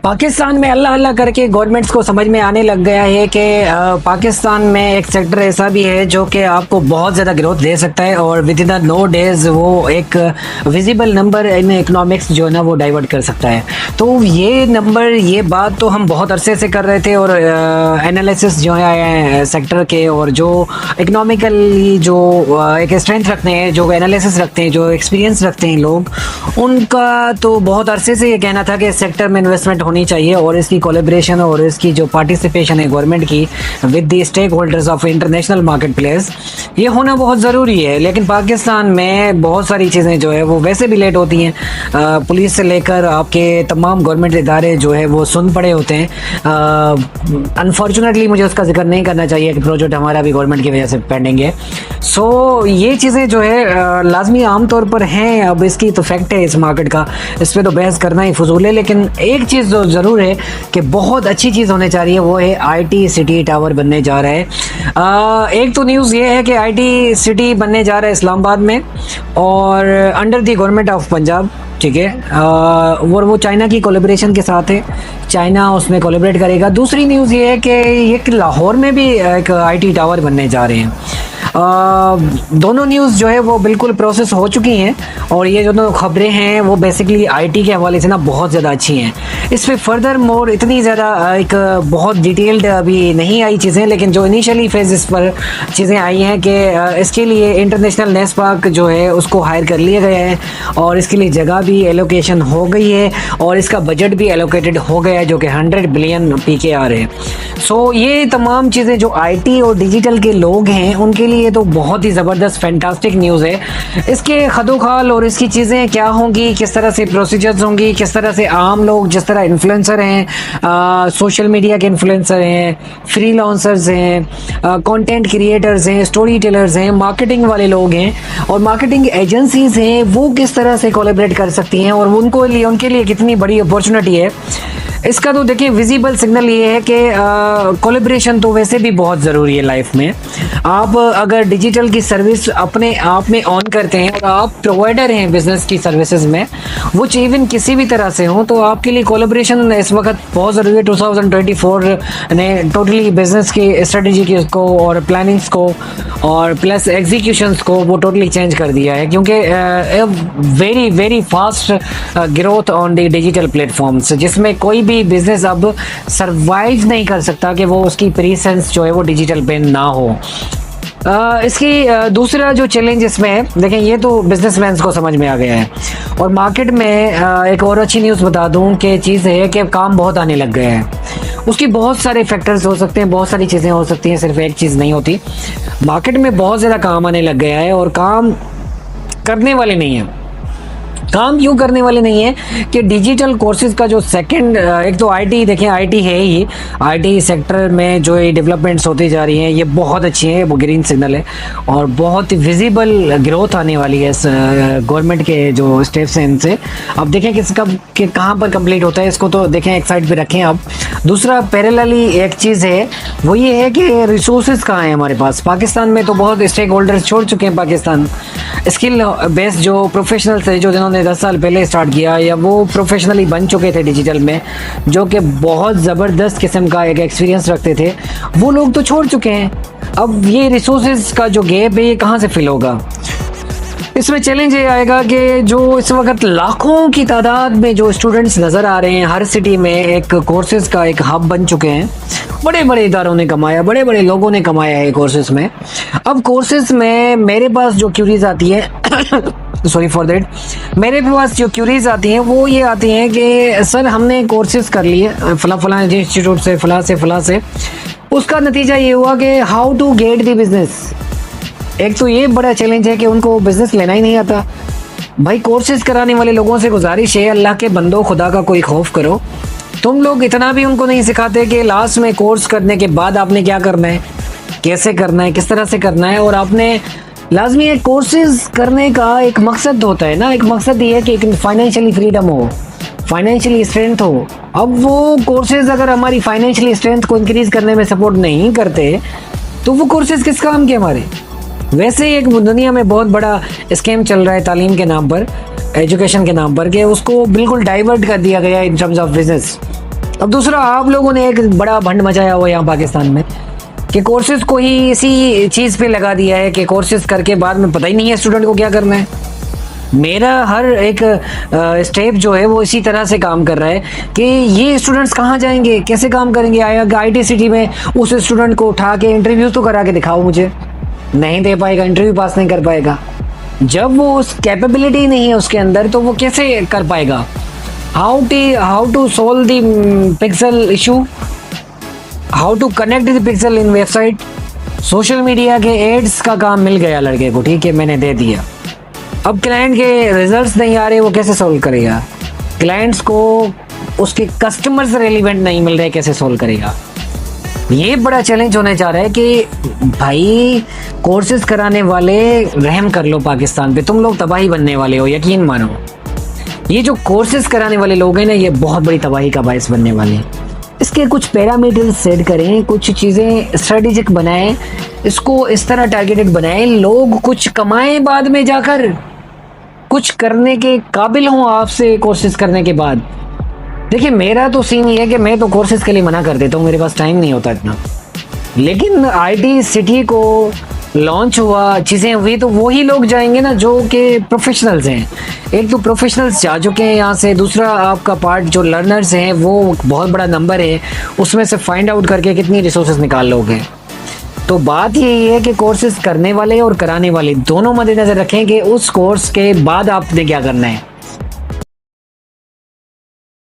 पाकिस्तान में अल्लाह अल्लाह करके गवर्नमेंट्स को समझ में आने लग गया है कि पाकिस्तान में एक सेक्टर ऐसा भी है जो कि आपको बहुत ज़्यादा ग्रोथ दे सकता है और within the no days वो एक विजिबल नंबर इन इकोनॉमिक्स जो है ना वो डाइवर्ट कर सकता है। तो ये नंबर, ये बात तो हम बहुत अरसे से कर रहे थे और एनालिसिस जो है सेक्टर के और जो इकोनॉमिकली जो एक स्ट्रेंथ रखते हैं, जो एनालिसिस रखते हैं, जो एक्सपीरियंस रखते हैं लोग, उनका तो बहुत अरसे से ये कहना था कि सेक्टर में इन्वेस्टमेंट होनी चाहिए और इसकी कोलैबोरेशन और इसकी जो पार्टिसिपेशन है गवर्नमेंट की with the stakeholders of international market place, ये होना बहुत ज़रूरी है। लेकिन पाकिस्तान में बहुत सारी चीज़ें जो है वो वैसे भी लेट होती हैं। पुलिस से लेकर आपके तमाम गवर्नमेंट इदारे जो है वो सुन पड़े होते हैं। अनफॉर्चुनेटली मुझे उसका जिक्र नहीं करना चाहिए कि प्रोजेक्ट हमारा भी गवर्नमेंट की वजह से पेंडिंग है। सो ये चीज़ें जो है लाजमी आम तौर पर हैं। अब इसकी तो फैक्ट है इस मार्केट का, इस पर तो बहस करना ही फजूल है। लेकिन एक चीज़ जो ज़रूर है कि बहुत अच्छी चीज़ होने जा रही है, वो है आईटी सिटी टावर बनने जा रहा है। एक तो न्यूज़ ये है कि आईटी सिटी बनने जा रहा है इस्लामाबाद में और under the government of Punjab, ठीक है। और वो चाइना की कोलैबोरेशन के साथ है, चाइना उसमें कोलैबोरेट करेगा। दूसरी न्यूज़ ये है कि ये लाहौर में भी एक आईटी टावर बनने जा रहे हैं। दोनों न्यूज़ जो है वो बिल्कुल प्रोसेस हो चुकी हैं और ये जो खबरें हैं वो बेसिकली आईटी के हवाले से ना बहुत ज़्यादा अच्छी हैं। इस पर फर्दर मोर इतनी ज़्यादा एक बहुत डिटेल्ड अभी नहीं आई चीज़ें, लेकिन जो इनिशियली फेजेस पर चीज़ें आई हैं कि इसके लिए इंटरनेशनल नेस पार्क जो है उसको हायर कर लिया गया है और इसके लिए जगह भी एलोकेशन हो गई है और इसका बजट भी एलोकेटेड हो गया है जो कि 100 बिलियन PKR है। सो ये तमाम चीज़ें जो आईटी और डिजिटल के लोग हैं उनके लिए तो बहुत ही ज़बरदस्त फैंटास्टिक न्यूज़ है। इसके खदोखाल और इसकी चीज़ें क्या होंगी, किस तरह से प्रोसीजर्स होंगी, किस तरह से आम लोग जिस तरह इन्फ्लुएंसर हैं, सोशल मीडिया के इन्फ्लुएंसर हैं, फ्रीलांसर्स हैं, कंटेंट क्रिएटर्स हैं, स्टोरी टेलर्स हैं, मार्केटिंग वाले लोग हैं और मार्केटिंग एजेंसीज हैं, वो किस तरह से कोलैबोरेट कर सकती हैं और उनके लिए कितनी बड़ी अपॉर्चुनिटी है। इसका तो देखिए विजिबल सिग्नल ये है कि कोलैबोरेशन तो वैसे भी बहुत ज़रूरी है लाइफ में। आप अगर डिजिटल की सर्विस अपने आप में ऑन करते हैं और आप प्रोवाइडर हैं बिजनेस की सर्विसेज में, वो इवन किसी भी तरह से हो, तो आपके लिए कोलैबोरेशन इस वक्त बहुत ज़रूरी है। 2024 ने टोटली बिजनेस की स्ट्रेटजी को और प्लानिंग्स को और प्लस एग्जीक्यूशंस को वो टोटली चेंज कर दिया है, क्योंकि very very fast growth on the digital platforms, जिसमें कोई भी बिजनेस अब सरवाइव नहीं कर सकता कि वो उसकी प्रेजेंस जो है वो डिजिटल पे ना हो। इसकी दूसरा जो चैलेंज इसमें है, देखें ये तो बिजनेसमैन को समझ में आ गया है और मार्केट में एक और अच्छी न्यूज़ बता दूं कि चीज़ है कि काम बहुत आने लग गया है। उसकी बहुत सारे फैक्टर्स हो सकते हैं, बहुत सारी चीज़ें हो सकती हैं, सिर्फ एक चीज़ नहीं होती। मार्केट में बहुत ज़्यादा काम आने लग गया है और काम करने वाले नहीं हैं। काम क्यों करने वाले नहीं है कि डिजिटल कोर्सेज का जो सेकंड, एक तो आईटी, देखें आईटी है ही, आईटी सेक्टर में जो ये डेवलपमेंट्स होती जा रही हैं ये बहुत अच्छी हैं, वो ग्रीन सिग्नल है और बहुत विजिबल ग्रोथ आने वाली है गवर्नमेंट के जो स्टेप्स हैं इनसे। अब देखें कि कहाँ पर कंप्लीट होता है, इसको तो देखें एक साइड पे रखें। अब दूसरा पैरेलली एक चीज़ है, वो ये है कि रिसोर्सेज कहाँ हैं हमारे पास। पाकिस्तान में तो बहुत स्टेक होल्डर्स छोड़ चुके हैं पाकिस्तान। स्किल बेस्ड जो प्रोफेशनल्स है, जो जिन्होंने 10 साल पहले स्टार्ट किया या वो प्रोफेशनली बन चुके थे डिजिटल में, जो कि बहुत ज़बरदस्त किस्म का एक एक्सपीरियंस रखते थे, वो लोग तो छोड़ चुके हैं। अब ये रिसोर्सेज का जो गैप है ये कहाँ से फिल होगा। इसमें चैलेंज ये आएगा कि जो इस वक्त लाखों की तादाद में जो स्टूडेंट्स नज़र आ रहे हैं, हर सिटी में एक कोर्सेज का एक हब बन चुके हैं। बड़े बड़े इदारों ने कमाया, बड़े बड़े लोगों ने कमाया है कोर्सेज में। अब कोर्सेज में मेरे पास जो क्यूरीज आती है सॉरी फॉर देट, मेरे पास जो क्यूरीज आती हैं वो ये आती हैं कि सर हमने कोर्सेज कर लिए फला इंस्टीट्यूट से, फला से, उसका नतीजा ये हुआ कि how to get the business. एक तो ये बड़ा चैलेंज है कि उनको बिजनेस लेना ही नहीं आता। भाई कोर्सेज कराने वाले लोगों से गुजारिश है, अल्लाह के बंदो खुदा का कोई खौफ करो। तुम लोग इतना भी उनको नहीं सिखाते कि लास्ट में कोर्स करने के बाद आपने क्या करना है, कैसे करना है, किस तरह से करना है। और आपने लाजमी है कोर्सेज करने का एक मकसद होता है ना, एक मकसद ये है कि एक फाइनेंशियली फ्रीडम हो, फाइनेंशियली स्ट्रेंथ हो। अब वो कोर्सेज अगर हमारी फाइनेंशियली स्ट्रेंथ को इंक्रीज करने में सपोर्ट नहीं करते तो वो कोर्सेज किस काम के हमारे। वैसे ही एक दुनिया में बहुत बड़ा स्कैम चल रहा है तालीम के नाम पर, एजुकेशन के नाम पर, कि उसको बिल्कुल डाइवर्ट कर दिया गया इन टर्म्स ऑफ बिजनेस। अब दूसरा, आप लोगों ने एक बड़ा भंड मचाया हुआ है यहाँ पाकिस्तान में कि कोर्सेज को ही इसी चीज़ पे लगा दिया है कि कोर्सेज करके बाद में पता ही नहीं है स्टूडेंट को क्या करना है। मेरा हर एक स्टेप जो है वो इसी तरह से काम कर रहा है कि ये स्टूडेंट्स कहाँ जाएंगे, कैसे काम करेंगे। आईटी सिटी में उस स्टूडेंट को उठा के इंटरव्यू तो करा के दिखाओ, मुझे नहीं दे पाएगा, इंटरव्यू पास नहीं कर पाएगा। जब वो उस कैपेबिलिटी नहीं है उसके अंदर तो वो कैसे कर पाएगा। How to solve the pixel issue, how to connect the pixel in website. Social media के एड्स का काम मिल गया लड़के को, ठीक है, मैंने दे दिया। अब क्लाइंट के रिजल्ट्स नहीं आ रहे, वो कैसे सोल्व करेगा। क्लाइंट्स को उसके कस्टमर्स रेलिवेंट नहीं मिल रहे, कैसे सोल्व करेगा। ये बड़ा चैलेंज होने जा रहा है कि भाई कोर्सेज कराने वाले रहम कर लो पाकिस्तान पे, तुम लोग तबाही बनने वाले हो, यकीन मानो। ये जो कोर्सेज कराने वाले लोग हैं ना, ये बहुत बड़ी तबाही का बायस बनने वाले हैं। इसके कुछ पैरामीटर्स सेट करें, कुछ चीज़ें स्ट्रेटेजिक बनाएं, इसको इस तरह टारगेटेड बनाएं, लोग कुछ कमाएं बाद में जाकर, कुछ करने के काबिल हों आपसे कोर्सेज करने के बाद। देखिए मेरा तो सीन ये है कि मैं तो कोर्सेज के लिए मना कर देता हूँ, मेरे पास टाइम नहीं होता इतना। लेकिन आईटी सिटी को लॉन्च हुआ, चीज़ें हुई, तो वही लोग जाएंगे ना जो कि प्रोफेशनल्स हैं। एक तो प्रोफेशनल्स जा चुके हैं यहाँ से, दूसरा आपका पार्ट जो लर्नर्स हैं वो बहुत बड़ा नंबर है, उसमें से फाइंड आउट करके कितनी रिसोर्सेज निकाल लोगे। तो बात यही है कि कोर्सेज करने वाले और कराने वाले दोनों मद्देनज़र रखें कि उस कोर्स के बाद आपने क्या करना है।